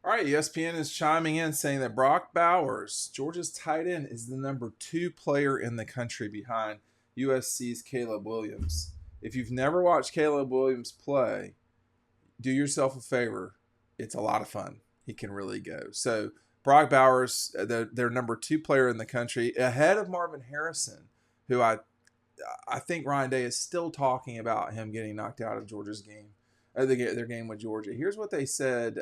All right, ESPN is chiming in saying that Brock Bowers, Georgia's tight end, is the number 2 player in the country behind USC's Caleb Williams. If you've never watched Caleb Williams play, do yourself a favor. It's a lot of fun. He can really go. So Brock Bowers, their number 2 player in the country, ahead of Marvin Harrison, who I think Ryan Day is still talking about him getting knocked out of Georgia's game, their game with Georgia. Here's what they said.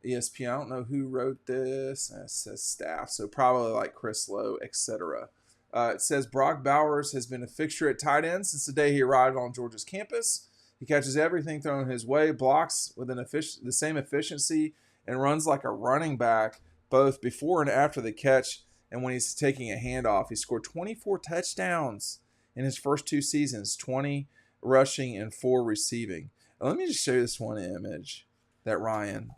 ESPN. I don't know who wrote this. It says staff, so probably like Chris Lowe, etc. It says Brock Bowers has been a fixture at tight end since the day he arrived on Georgia's campus. He catches everything thrown his way, blocks with the same efficiency, and runs like a running back both before and after the catch. And when he's taking a handoff, he scored 24 touchdowns in his first 2 seasons, 20 rushing and 4 receiving. Now, let me just show you this one image that Ryan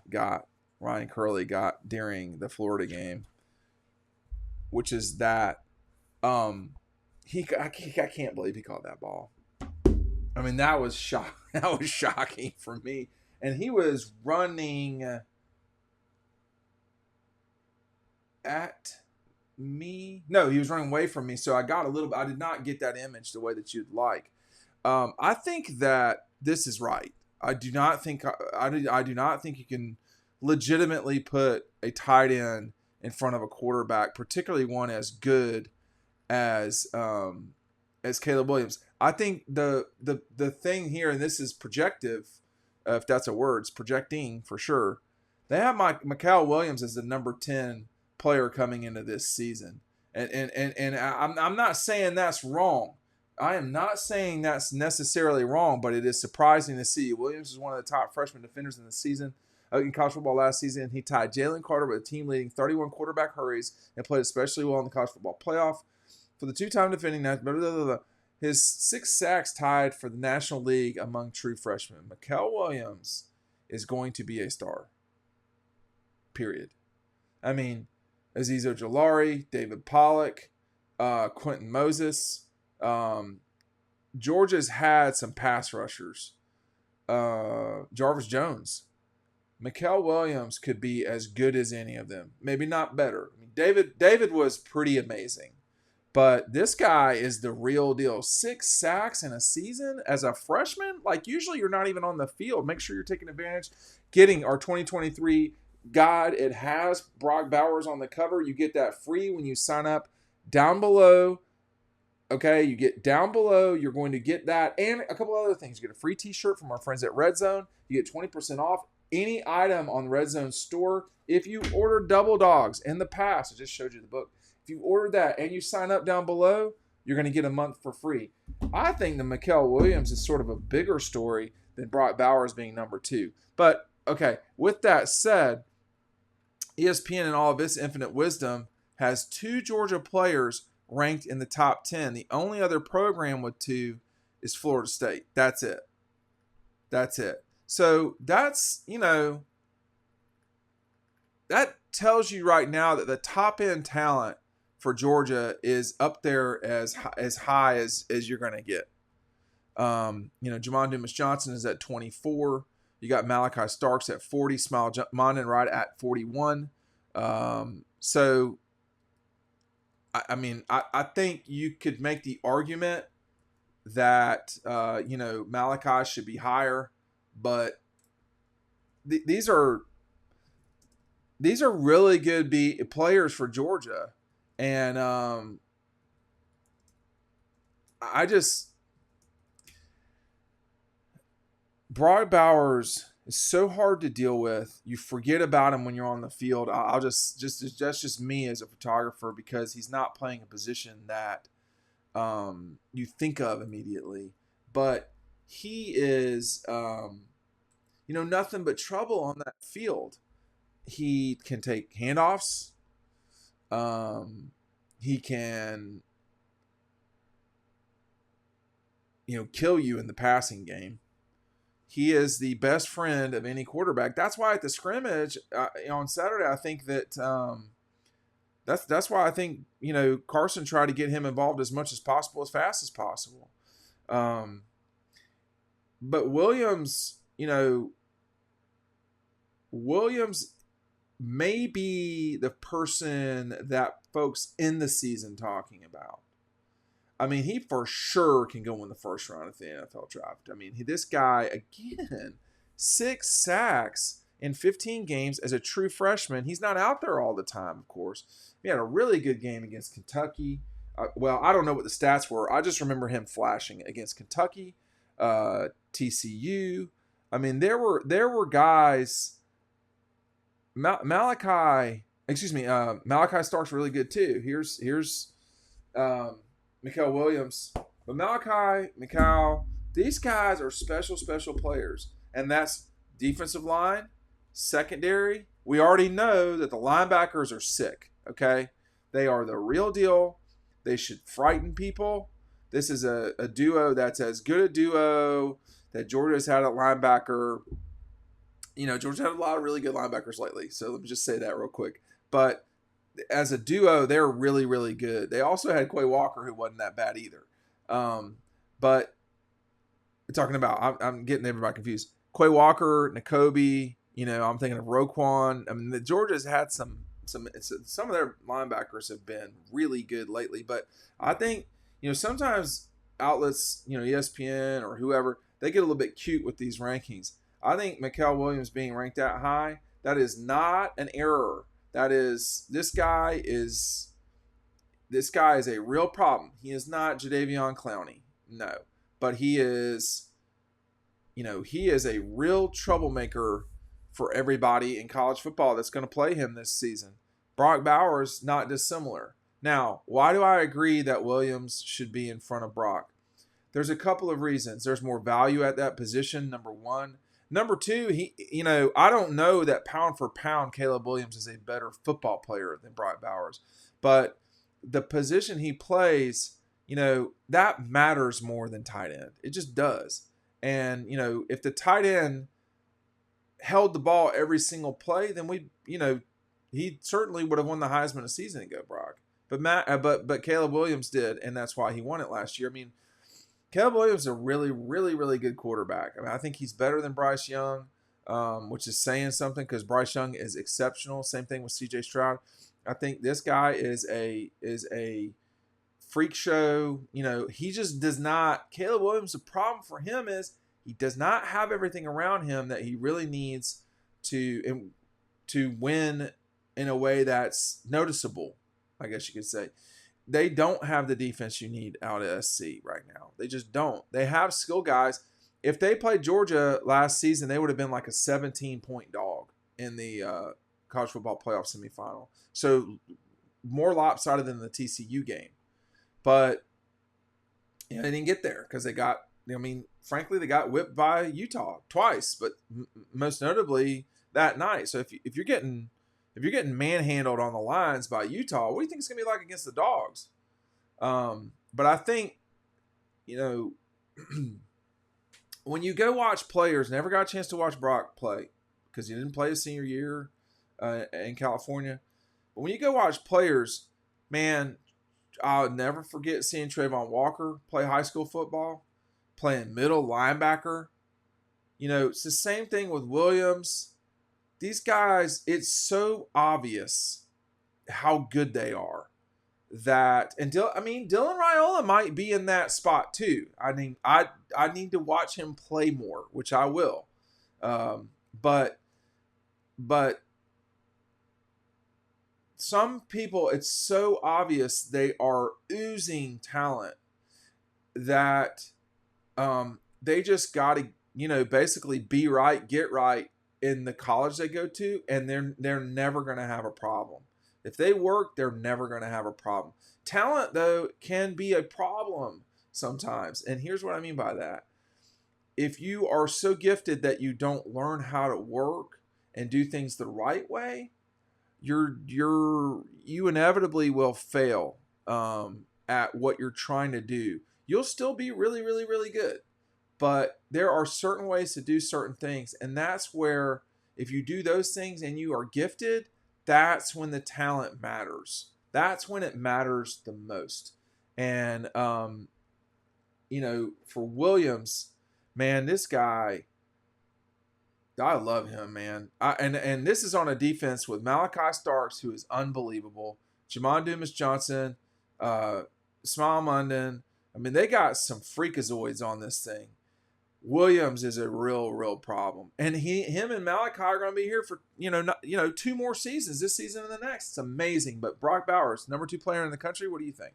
Curley got during the Florida game, which is that I can't believe he caught that ball. I mean, that was shocking for me. And he was running at me. No, he was running away from me. So I did not get that image the way that you'd like. I think that this is right. I do not think you can legitimately put a tight end in front of a quarterback, particularly one as good as Caleb Williams. I think the thing here, and this is projective, if that's a word, it's projecting for sure. They have Mikael Williams as the number 10 player coming into this season, and I'm not saying that's wrong. I am not saying that's necessarily wrong, but it is surprising to see. Williams is one of the top freshman defenders in the season. In college football last season, he tied Jalen Carter with a team-leading 31 quarterback hurries and played especially well in the college football playoff. For the two-time defending his 6 sacks tied for the National League among true freshmen. Mikael Williams is going to be a star. Period. I mean, Azeez Ojulari, David Pollock, Quentin Moses. Georgia's had some pass rushers. Jarvis Jones. Mikael Williams could be as good as any of them. Maybe not better. I mean, David was pretty amazing. But this guy is the real deal. 6 sacks in a season as a freshman? Like, usually you're not even on the field. Make sure you're taking advantage. Getting our 2023 guide. It has Brock Bowers on the cover. You get that free when you sign up down below. Okay, you get down below. You're going to get that and a couple other things. You get a free t-shirt from our friends at Red Zone. You get 20% off any item on Red Zone store. If you order Double Dogs in the past, I just showed you the book. If you order that and you sign up down below, you're going to get a month for free. I think the Mikael Williams is sort of a bigger story than Brock Bowers being number 2. But, okay, with that said, ESPN in all of its infinite wisdom has 2 Georgia players ranked in the top 10. The only other program with 2 is Florida State. That's it. So that's, that tells you right now that the top end talent for Georgia is up there as high as you're going to get. Jamon Dumas-Johnson is at 24. You got Malachi Starks at 40. Smile Mondon right at 41. So, I think you could make the argument that, Malachi should be higher, but these are really good players for Georgia. And Brock Bowers is so hard to deal with. You forget about him when you're on the field. That's just me as a photographer, because he's not playing a position that you think of immediately. But he is, nothing but trouble on that field. He can take handoffs. He can, kill you in the passing game. He is the best friend of any quarterback. That's why at the scrimmage on Saturday, I think that that's why I think Carson tried to get him involved as much as possible, as fast as possible. But Williams, Williams may be the person that folks in the season talking about. I mean, he for sure can go in the first round of the NFL draft. I mean, this guy, again, 6 sacks in 15 games as a true freshman. He's not out there all the time, of course. He had a really good game against Kentucky. Well, I don't know what the stats were. I just remember him flashing against Kentucky, TCU. I mean, there were guys. Malachi Stark's really good too. Here's Mikael Williams. But Malachi, Mikal, these guys are special players. And that's defensive line, secondary. We already know that the linebackers are sick, okay? They are the real deal. They should frighten people. This is a duo that's as good a duo that Georgia's had at linebacker. You know, Georgia's had a lot of really good linebackers lately. So let me just say that real quick. But as a duo, they're really, really good. They also had Quay Walker, who wasn't that bad either. But talking about, I'm getting everybody confused. Quay Walker, Nakobe, you know, I'm thinking of Roquan. I mean, the Georgia's had some of their linebackers have been really good lately. But I think, you know, sometimes outlets, you know, ESPN or whoever, they get a little bit cute with these rankings. I think Mikael Williams being ranked that high, that is not an error. That is, this guy is a real problem. He is not Jadeveon Clowney, no, but he is, you know, he is a real troublemaker for everybody in college football that's going to play him this season. Brock Bowers, not dissimilar. Now, why do I agree that Williams should be in front of Brock? There's a couple of reasons. There's more value at that position, number one. Number two, I don't know that pound for pound Caleb Williams is a better football player than Brock Bowers, but the position he plays, you know, that matters more than tight end. It just does. And, you know, if the tight end held the ball every single play, then he certainly would have won the Heisman a season ago, Brock. But Caleb Williams did, and that's why he won it last year. I mean, Caleb Williams is a really, really, really good quarterback. I mean, I think he's better than Bryce Young, which is saying something because Bryce Young is exceptional. Same thing with C.J. Stroud. I think this guy is a freak show. You know, he just does not. Caleb Williams, the problem for him is he does not have everything around him that he really needs to win in a way that's noticeable, I guess you could say. They don't have the defense you need out of SC right now. They just don't. They have skill guys. If they played Georgia last season, they would have been like a 17-point dog in the college football playoff semifinal. So more lopsided than the TCU game. But they didn't get there because they got whipped by Utah twice, but most notably that night. So if you're getting manhandled on the lines by Utah, what do you think it's going to be like against the Dogs? But I think, you know, when you go watch players, never got a chance to watch Brock play because he didn't play his senior year in California. But when you go watch players, man, I'll never forget seeing Trayvon Walker play high school football, playing middle linebacker. You know, it's the same thing with Williams. These guys, it's so obvious how good they are that, and Dylan Raiola might be in that spot too. I mean, I need to watch him play more, which I will. But some people, it's so obvious they are oozing talent that they just got to, you know, basically be right, get right in the college they go to, and they're never going to have a problem. If they work, they're never going to have a problem. Talent, though, can be a problem sometimes, and here's what I mean by that. If you are so gifted that you don't learn how to work and do things the right way, you inevitably will fail at what you're trying to do. You'll still be really, really, really good. But there are certain ways to do certain things. And that's where, if you do those things and you are gifted, that's when the talent matters. That's when it matters the most. And, you know, for Williams, man, this guy, I love him, man. And this is on a defense with Malachi Starks, who is unbelievable. Jamon Dumas Johnson, uh, Smile Munden. I mean, they got some freakazoids on this thing. Williams is a real problem, and him and Malachi are going to be here for two more seasons, this season and the next. It's amazing. But Brock Bowers, number 2 player in the country. What do you think?